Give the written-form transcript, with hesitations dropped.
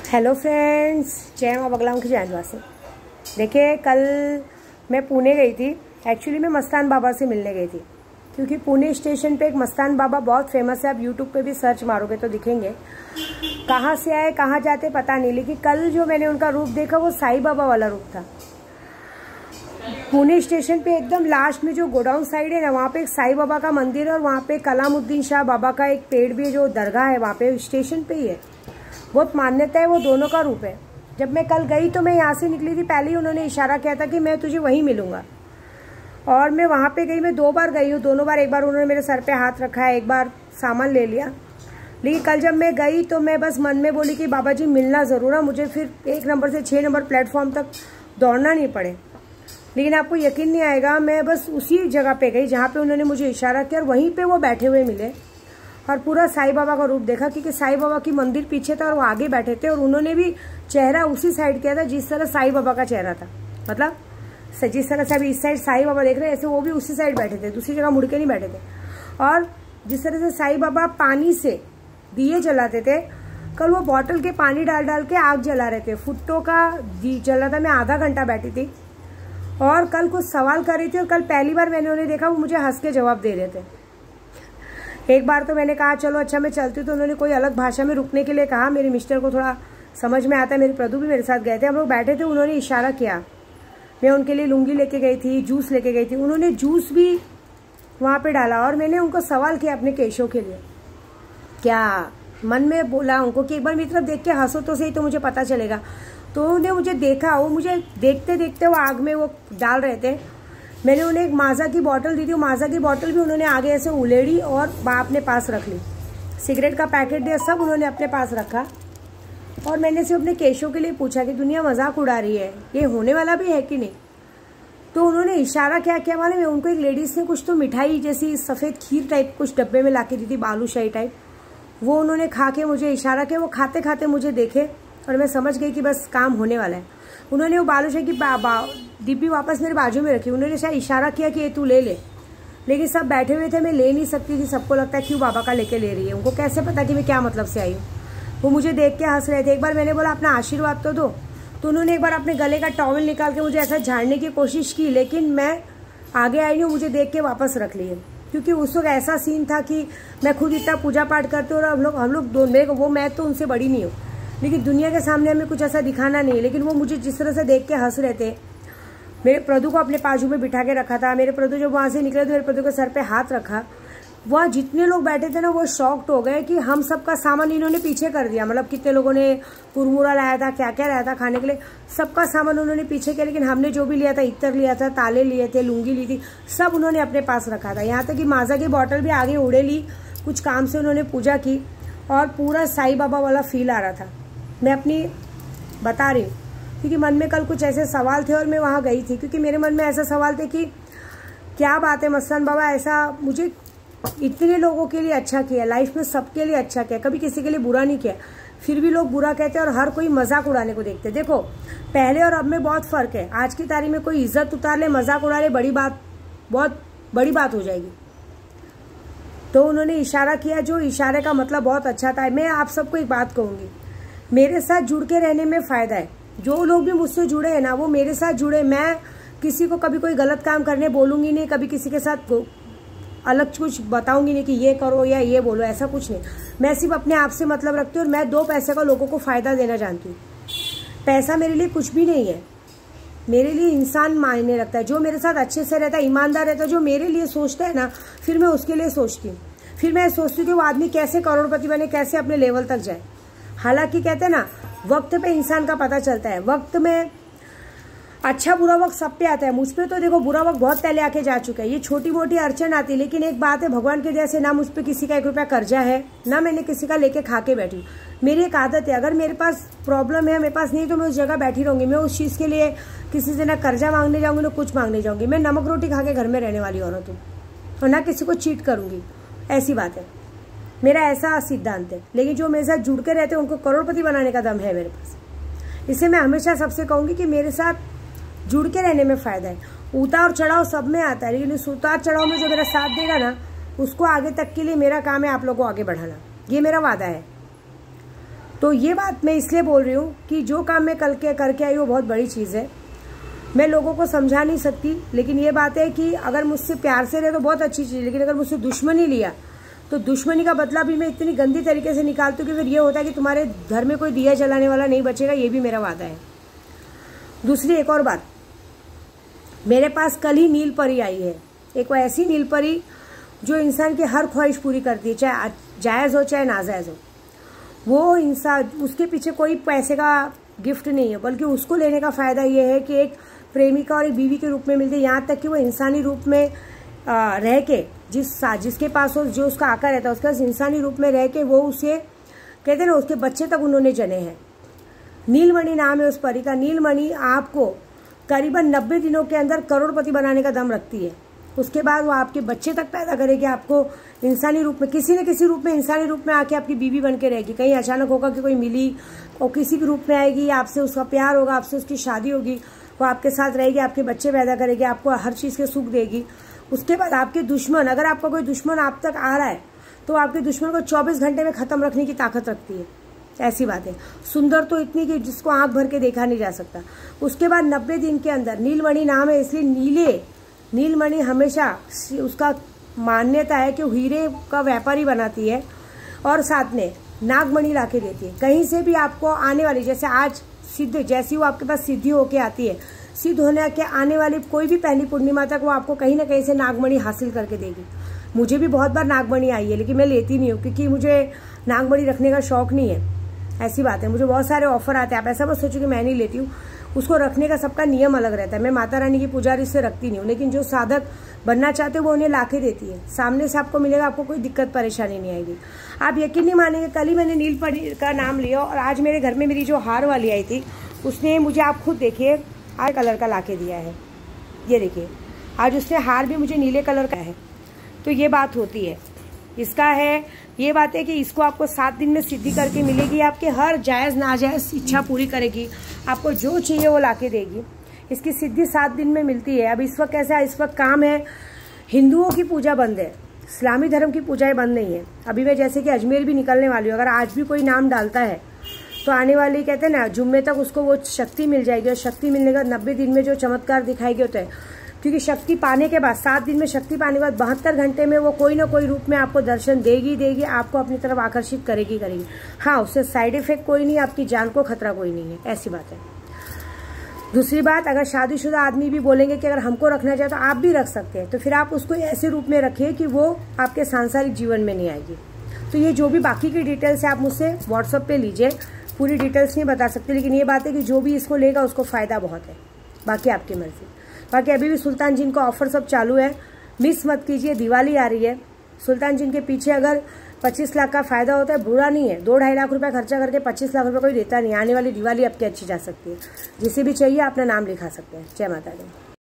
Hello friends, जय माँ बगलाओं की जयवासी। देखिए, कल मैं पुणे गई थी। एक्चुअली मैं मस्तान बाबा से मिलने गई थी, क्योंकि पुणे स्टेशन पे एक मस्तान बाबा बहुत फेमस है। आप यूट्यूब पे भी सर्च मारोगे तो दिखेंगे। कहाँ से आए कहाँ जाते पता नहीं, लेकिन कल जो मैंने उनका रूप देखा वो साईं बाबा वाला रूप था। पुणे स्टेशन पे एकदम लास्ट में जो गोडाउन साइड है ना, वहाँ पे एक साईं बाबा का मंदिर है और वहाँ पे कलामुद्दीन शाह बाबा का एक पेड़ भी है, जो दरगाह है वहाँ पे स्टेशन पे ही है। बहुत मान्यता है, वो दोनों का रूप है। जब मैं कल गई तो मैं यहाँ से निकली थी, पहले ही उन्होंने इशारा किया था कि मैं तुझे वहीं मिलूंगा। और मैं वहाँ पे गई, मैं 2 बार गई हूँ। दोनों बार, एक बार उन्होंने मेरे सर पे हाथ रखा है, एक बार सामान ले लिया। लेकिन कल जब मैं गई तो मैं बस मन में बोली कि बाबा जी मिलना ज़रूर है मुझे, फिर 1 नंबर से 6 नंबर प्लेटफॉर्म तक दौड़ना नहीं पड़े। लेकिन आपको यकीन नहीं आएगा, मैं बस उसी जगह पे गई जहाँ पे उन्होंने मुझे इशारा किया और वहीं पे वो बैठे हुए मिले और पूरा साईं बाबा का रूप देखा, क्योंकि साईं बाबा की मंदिर पीछे था और वो आगे बैठे थे और उन्होंने भी चेहरा उसी साइड किया था जिस तरह साईं बाबा का चेहरा था। मतलब जिस तरह से अभी इस साइड साईं बाबा देख रहे हैं, ऐसे वो भी उसी साइड बैठे थे, दूसरी जगह मुड़ के नहीं बैठे थे। और जिस तरह से साईं बाबा पानी से दिए जलाते थे, कल वो बॉटल के पानी डाल डाल के आग जला रहे थे। फुट्टो का जल रहा था। मैं आधा घंटा बैठी थी और कल कुछ सवाल कर रही थी और कल पहली बार मैंने उन्हें देखा, वो मुझे हंस के जवाब दे रहे थे। एक बार तो मैंने कहा चलो अच्छा मैं चलती हूँ, तो उन्होंने कोई अलग भाषा में रुकने के लिए कहा। मेरे मिस्टर को थोड़ा समझ में आता है, मेरे प्रदू भी मेरे साथ गए थे। हम लोग बैठे थे, उन्होंने इशारा किया। मैं उनके लिए लुंगी लेके गई थी, जूस लेके गई थी। उन्होंने जूस भी वहाँ पे डाला और मैंने उनको सवाल किया अपने केशों के लिए। क्या मन में बोला उनको कि एक बार मेरी तरफ देख के हंसो तो सही, तो मुझे पता चलेगा। तो उन्होंने मुझे देखा, वो मुझे देखते देखते वो आग में वो डाल रहे थे। मैंने उन्हें एक माजा की बोतल दी थी, वो माजा की बोतल भी उन्होंने आगे ऐसे उलेड़ी और अपने पास रख ली। सिगरेट का पैकेट दिया, सब उन्होंने अपने पास रखा। और मैंने सिर्फ अपने केशों के लिए पूछा कि दुनिया मजाक उड़ा रही है, ये होने वाला भी है कि नहीं। तो उन्होंने इशारा क्या किया मालूम है? उनको एक लेडीज ने कुछ तो मिठाई जैसी सफ़ेद खीर टाइप कुछ डब्बे में ला के दी थी, बालूशाही टाइप। वो उन्होंने खा के मुझे इशारा किया। वो खाते खाते मुझे देखे और मैं समझ गई कि बस काम होने वाला है। उन्होंने वो बालूशाही की डिब्बी वापस मेरे बाजू में रखी। उन्होंने शायद इशारा किया कि ये तू ले ले, लेकिन सब बैठे हुए थे, मैं ले नहीं सकती थी। सबको लगता है क्यों बाबा का लेके ले रही है, उनको कैसे पता कि मैं क्या मतलब से आई हूँ। वो मुझे देख के हंस रहे थे। एक बार मैंने बोला अपना आशीर्वाद तो दो, तो उन्होंने एक बार अपने गले का टॉवल निकाल के मुझे ऐसा झाड़ने की कोशिश की, लेकिन मैं आगे आई हूँ, मुझे देख के वापस रख लिए। क्योंकि उस वक्त ऐसा सीन था कि मैं खुद इतना पूजा पाठ करती हूँ और हम लोग दोनों, मैं तो उनसे बड़ी नहीं हूँ, लेकिन दुनिया के सामने हमें कुछ ऐसा दिखाना नहीं है। लेकिन वो मुझे जिस तरह से देख के हंस रहे थे। मेरे प्रदू को अपने बाजू में बिठा के रखा था। मेरे प्रदू जब वहाँ से निकले तो मेरे प्रदू के सर पे हाथ रखा। वहाँ जितने लोग बैठे थे ना, वो शॉक्ड हो गए कि हम सबका सामान इन्होंने पीछे कर दिया। मतलब कितने लोगों ने कुरमुरा लाया था, क्या क्या लाया था खाने के लिए, सबका सामान उन्होंने पीछे किया। लेकिन हमने जो भी लिया था, इत्र लिया था, ताले लिए थे, लुंगी ली थी, सब उन्होंने अपने पास रखा था। यहाँ तक कि माजा की बॉटल भी आगे उड़े ली। कुछ काम से उन्होंने पूजा की और पूरा साईं बाबा वाला फील आ रहा था। मैं अपनी बता रही हूँ, क्योंकि मन में कल कुछ ऐसे सवाल थे और मैं वहाँ गई थी क्योंकि मेरे मन में ऐसा सवाल थे कि क्या बात है मस्तान बाबा, ऐसा मुझे इतने लोगों के लिए अच्छा किया, लाइफ में सबके लिए अच्छा किया, कभी किसी के लिए बुरा नहीं किया। फिर भी लोग बुरा कहते हैं और हर कोई मजाक उड़ाने को देखते हैं। देखो, पहले और अब में बहुत फर्क है। आज की तारीख में कोई इज्जत उतार ले, मजाक उड़ा ले, बहुत बड़ी बात हो जाएगी। तो उन्होंने इशारा किया, जो इशारे का मतलब बहुत अच्छा था। मैं आप सबको एक बात कहूँगी, मेरे साथ जुड़ के रहने में फ़ायदा है। जो लोग भी मुझसे जुड़े हैं ना, वो मेरे साथ जुड़े। मैं किसी को कभी कोई गलत काम करने बोलूँगी नहीं, कभी किसी के साथ अलग कुछ बताऊँगी नहीं कि ये करो या ये बोलो, ऐसा कुछ नहीं। मैं सिर्फ अपने आप से मतलब रखती हूँ और मैं 2 पैसे का लोगों को फ़ायदा देना जानती हूँ। पैसा मेरे लिए कुछ भी नहीं है। मेरे लिए इंसान मायने रखता है, जो मेरे साथ अच्छे से रहता है, ईमानदार रहता है, जो मेरे लिए सोचता है ना, फिर मैं उसके लिए सोचती हूँ। फिर मैं सोचती हूँ कि वो आदमी कैसे करोड़पति बने, कैसे अपने लेवल तक जाए। हालांकि कहते हैं ना, वक्त पे इंसान का पता चलता है। वक्त में अच्छा बुरा वक्त सब पे आता है। मुझ पे तो देखो बुरा वक्त बहुत पहले आके जा चुका है। ये छोटी मोटी अड़चन आती है, लेकिन एक बात है, भगवान के दया से ना मुझ पे किसी का 1 रुपया कर्जा है, ना मैंने किसी का लेके खा के बैठी। मेरी एक आदत है, अगर मेरे पास प्रॉब्लम है, मेरे पास नहीं, तो मैं उस जगह बैठी रहूंगी। मैं उस चीज़ के लिए किसी से ना कर्जा मांगने जाऊंगी, ना कुछ मांगने जाऊंगी। मैं नमक रोटी खा के घर में रहने वाली औरत हूँ और ना किसी को चीट करूंगी। ऐसी बात है, मेरा ऐसा सिद्धांत है। लेकिन जो मेरे साथ जुड़ के रहते हैं, उनको करोड़पति बनाने का दम है मेरे पास। इससे मैं हमेशा सबसे कहूँगी कि मेरे साथ जुड़ के रहने में फ़ायदा है। उतार चढ़ाव सब में आता है, लेकिन इस उतार चढ़ाव में जो मेरा साथ देगा ना, उसको आगे तक के लिए मेरा काम है आप लोगों को आगे बढ़ाना। ये मेरा वादा है। तो ये बात मैं इसलिए बोल रही हूँ कि जो काम मैं कल के करके आई वो बहुत बड़ी चीज़ है। मैं लोगों को समझा नहीं सकती, लेकिन ये बात है कि अगर मुझसे प्यार से रहे तो बहुत अच्छी चीज़ है, लेकिन अगर मुझसे दुश्मनी लिया तो दुश्मनी का बदला भी मैं इतनी गंदी तरीके से निकालती हूँ कि फिर ये होता है कि तुम्हारे घर में कोई दिया जलाने वाला नहीं बचेगा। ये भी मेरा वादा है। दूसरी एक और बात, मेरे पास कल ही नील परी आई है। एक वो ऐसी नील परी जो इंसान की हर ख्वाहिश पूरी करती है, चाहे जायज़ हो चाहे नाजायज़ हो। वो इंसान, उसके पीछे कोई पैसे का गिफ्ट नहीं है, बल्कि उसको लेने का फ़ायदा ये है कि एक प्रेमिका और एक बीवी के रूप में मिलती है। यहाँ तक कि वो इंसानी रूप में रह के जिसके पास हो, जो उसका आका रहता है उसके पास इंसानी रूप में रह के वो उसे कहते हैं ना, उसके बच्चे तक उन्होंने जने हैं। नीलमणि नाम है उस परी का। नीलमणि आपको करीबन 90 दिनों के अंदर करोड़पति बनाने का दम रखती है। उसके बाद वो आपके बच्चे तक पैदा करेगी, आपको इंसानी रूप में, किसी न किसी रूप में, इंसानी रूप में आके आपकी बीवी बन के रहेगी। कहीं अचानक होगा कि कोई मिली और किसी भी रूप में आएगी, आपसे उसका प्यार होगा, आपसे उसकी शादी होगी, वो आपके साथ रहेगी, आपके बच्चे पैदा करेगी, आपको हर चीज़ के सुख देगी। उसके बाद आपके दुश्मन, अगर आपका कोई दुश्मन आप तक आ रहा है तो आपके दुश्मन को 24 घंटे में ख़त्म रखने की ताकत रखती है। ऐसी बात है। सुंदर तो इतनी कि जिसको आंख भर के देखा नहीं जा सकता। उसके बाद 90 दिन के अंदर, नीलमणि नाम है इसलिए नीलमणि हमेशा उसका मान्यता है कि हीरे का व्यापारी बनाती है और साथ में नागमणि ला के देती है। कहीं से भी आपको आने वाली, जैसे आज सिद्ध, जैसी वो आपके पास सिद्धि होके आती है, सिद्ध होने के आने वाली कोई भी पहली पूर्णिमा तक वो आपको कहीं ना कहीं से नागमणि हासिल करके देगी। मुझे भी बहुत बार नागमणि आई है, लेकिन मैं लेती नहीं हूँ क्योंकि मुझे नागमणि रखने का शौक नहीं है। ऐसी बात है। मुझे बहुत सारे ऑफर आते हैं, आप ऐसा मत सोचो कि मैं नहीं लेती हूँ। उसको रखने का सबका नियम अलग रहता है। मैं माता रानी की पुजारी से रखती नहीं हूँ, लेकिन जो साधक बनना चाहते वो उन्हें लाके देती है। सामने से आपको मिलेगा, आपको कोई दिक्कत परेशानी नहीं आएगी। आप यकीन नहीं मानेंगे, कल ही मैंने नील परी का नाम लिया और आज मेरे घर में मेरी जो हार वाली आई थी उसने मुझे, आप खुद देखिए, आर कलर का लाके दिया है। ये देखिए, आज उसने हार भी मुझे नीले कलर का है। तो ये बात होती है, इसका है ये बात है कि इसको आपको 7 दिन में सिद्धि करके मिलेगी। आपके हर जायज़ नाजायज़ इच्छा पूरी करेगी, आपको जो चाहिए वो लाके देगी। इसकी सिद्धि 7 दिन में मिलती है। अब इस वक्त कैसा है, इस वक्त काम है, हिंदुओं की पूजा बंद है, इस्लामी धर्म की पूजाएं बंद नहीं है। अभी मैं जैसे कि अजमेर भी निकलने वाली हूँ, अगर आज भी कोई नाम डालता है तो आने वाली, कहते हैं ना, जुम्मे तक उसको वो शक्ति मिल जाएगी। और शक्ति मिलने का 90 दिन में जो चमत्कार दिखाएगी होता है, क्योंकि शक्ति पाने के बाद 7 दिन में शक्ति पाने के बाद 72 घंटे में वो कोई ना कोई रूप में आपको दर्शन देगी, आपको अपनी तरफ आकर्षित करेगी। हाँ, उससे साइड इफेक्ट कोई नहीं, आपकी जान को खतरा कोई नहीं है, ऐसी बात है। दूसरी बात, अगर शादीशुदा आदमी भी बोलेंगे कि अगर हमको रखना चाहे तो आप भी रख सकते हैं, तो फिर आप उसको ऐसे रूप में रखिए कि वो आपके सांसारिक जीवन में नहीं आएगी। तो ये जो भी बाकी की डिटेल्स है आप मुझसे व्हाट्सअप पे लीजिए, पूरी डिटेल्स नहीं बता सकते, लेकिन ये बात है कि जो भी इसको लेगा उसको फ़ायदा बहुत है। बाकी आपकी मर्जी। बाकी अभी भी सुल्तान जिन का ऑफर सब चालू है, मिस मत कीजिए। दिवाली आ रही है, सुल्तान जिन के पीछे अगर 25 लाख का फायदा होता है, बुरा नहीं है। 2-2.5 लाख रुपया खर्चा करके 25 लाख रुपये कोई देता नहीं। आने वाली दिवाली आपकी अच्छी जा सकती है। जिसे भी चाहिए अपना नाम लिखा सकते हैं। जय माता दी।